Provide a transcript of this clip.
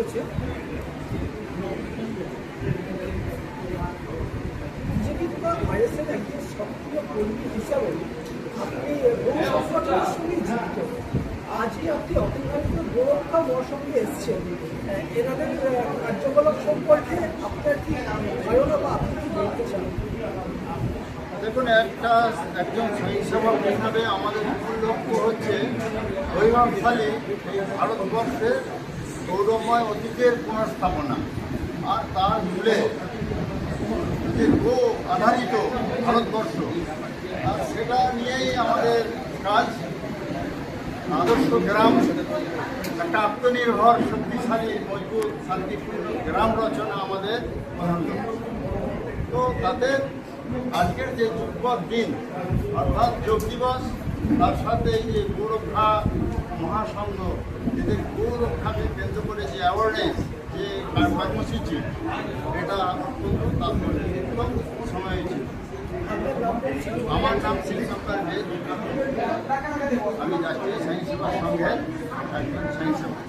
করছে বিজেপি বা আইএসএফ একজন সক্রিয় কর্মী হিসাবে আপনি বহু সংগঠনের সঙ্গে যুক্ত। আজকে আপনি অতিরিক্ত গোরক্ষা মহাসংঘে এসছেন, এনাদের কার্যকলাপ সম্পর্কে আপনার কি ধারণা বা আপনি কি বলতে চান? দেখুন, একজন স্বয়ংসেবক হিসাবে আমাদের মূল লক্ষ্য হচ্ছে বৈভবশালী এই ভারতবর্ষের গৌরবময় অতীতের পুনঃস্থাপনা, আর তার মূলে যে গো আধারিত ভারতবর্ষ, আর সেটা নিয়েই আমাদের কাজ। আদর্শ গ্রাম, একটা আত্মনির্ভর শক্তিশালী মজবুত শান্তিপূর্ণ গ্রাম রচনা আমাদের প্রধান লক্ষ্য। তো তাদের আজকের যে যুগপৎ দিন অর্থাৎ যোগ দিবস, তার সাথে এই যে গোরক্ষা মহাসংঘ, এদের গোরক্ষাকে কেন্দ্র করে যে অ্যাওয়ারনেস, যে কর্মসূচি, এটা অত্যন্ত তাৎপর্যযুক্ত সময় ছিল। আমার নাম শ্রীশঙ্কর দে, আমি রাষ্ট্রীয় স্বয়ংসেবক সংঘের একজন স্বয়ংসেবক।